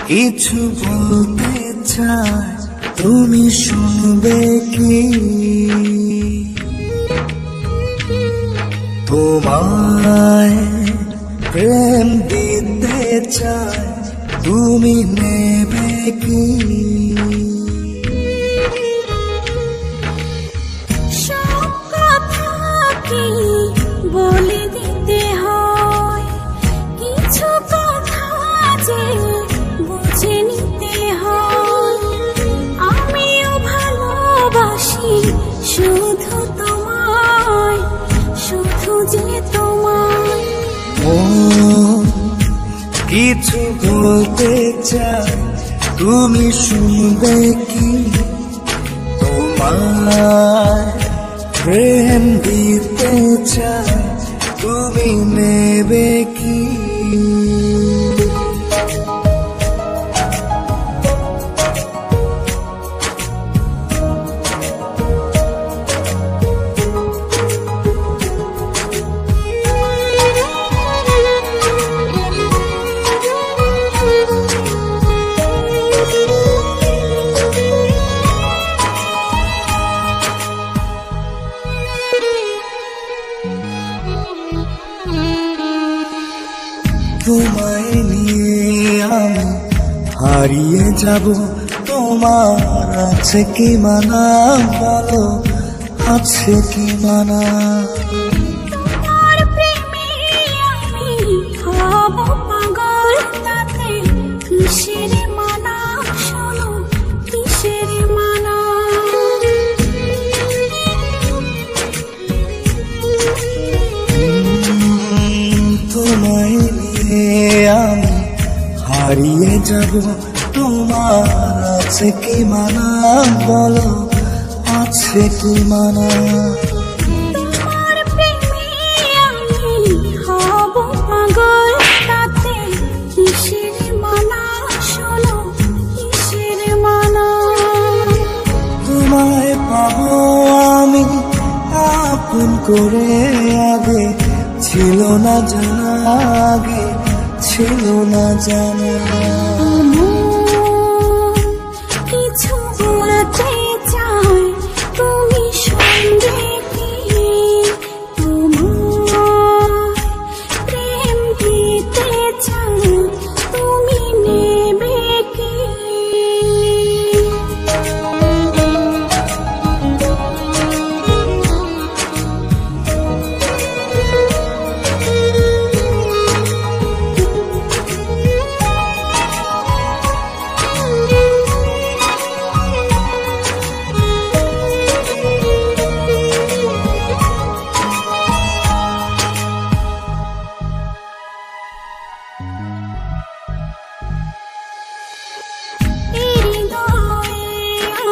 কিছু বলতে চাই, তুমি শুনবে কি? তোমায় প্রেম দিতে চাই, তুমি নেবে কি? সব কথা কি বলে দিতে হয়, কিছু কথা যে বুঝে নিতে হয়। আমিও ভালোবাসি শুধু তোমায়, শুধু যে তোমায়। ও কিছু বলতে চাই, তুমি শুনবে কি? তোমায় প্রেম দিতে চাই, তুমি নেবে কি? তোমায় নিয়ে আমি হারিয়ে যাব, তোমার আছে কি মানা? বলো, আছে কি মানা? তোমার প্রেমে আমি হব পাগল, তাতে কিসের মানা? শোনো, কিসের মানা? তোমায় নিয়ে আমি হারিয়ে যাব, তোমার আছে কি মানা? বলো, আছে কি মানা? তোমার প্রেমে আমি হব পাগল, তাতে কিসের মানা? শোনো, কিসের মানা? তোমায় পাবো আমি আপন করে, আগে ছিল না জানা, আগে ছিল না জানা। কিছু বলতে চাই, তুমি শুনবে কি? তোমার প্রেম দিতে চাই, তুমি নেবে কি?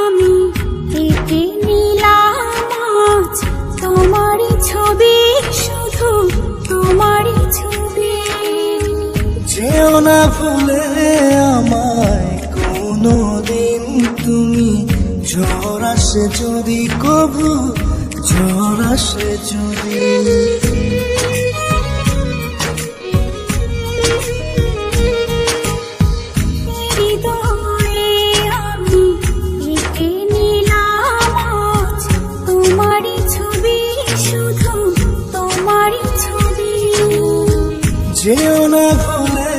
আমি এঁকে নিলাম আজ তোমারই ছবি, শুধু তোমারই ছবি। যেও না ভুলে আমায় কোনো দিন তুমি, ঝড় আসে যদি কবু, ঝড় আসে যদি। হৃদয়ে আমি এঁকে নিলাম আজ তোমারই ছবি, শুধু তোমারই ছবি। যেও না ভুলে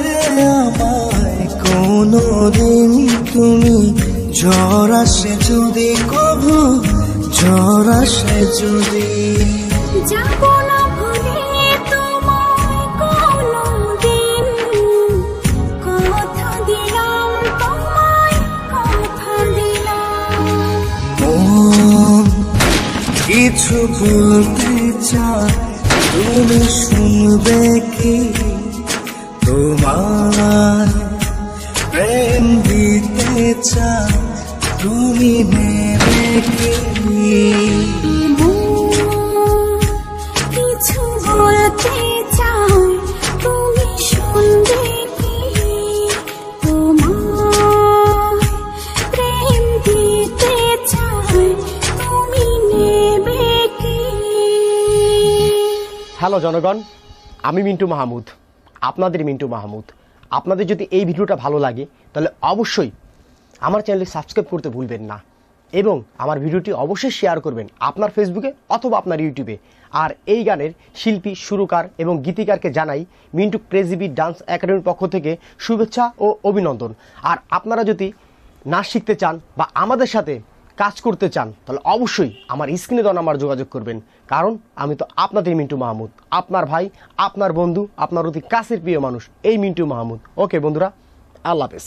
আমায় কোনো দিন তুমি, ঝড় আসে যদি কবু, ঝড় আসে যদি। যাব না ভুলে তোমায় কোনোদিন, কথা দিলাম তোমায়, কথা দিলাম। মন কিছু বলতে চাই, তুমি শুনবে কি? তোমার প্রেম দিতে চাই, তুমি নেবে কি? কিছু বলতে চাই, তুমি শুনবে কি? তোমার প্রেম দিতে চাই, তুমি নেবে কি? হ্যালো জনগণ, আমি মিন্টু মাহমুদ, আপনাদের মিন্টু মাহমুদ। আপনাদের যদি এই ভিডিওটা ভালো লাগে তাহলে অবশ্যই আমার চ্যানেলটি সাবস্ক্রাইব করতে ভুলবেন না এবং আমার ভিডিওটি অবশ্যই শেয়ার করবেন আপনার ফেসবুকে অথবা আপনার ইউটিউবে। আর এই গানের শিল্পী, সুরকার এবং গীতিকারকে জানাই মিন্টু ক্রেজি বিট ডান্স একাডেমির পক্ষ থেকে শুভেচ্ছা ও অভিনন্দন। আর আপনারা যদি নাচ শিখতে চান বা আমাদের সাথে কাজ করতে চান তাহলে অবশ্যই আমার স্ক্রিনে দেওয়া নাম্বার যোগাযোগ করবেন, কারণ আমি তো আপনাদের মিন্টু মাহমুদ, আপনার ভাই, আপনার বন্ধু, আপনার অতি কাছের প্রিয় মানুষ এই মিন্টু মাহমুদ। ওকে বন্ধুরা, আল্লাহ হাফেজ।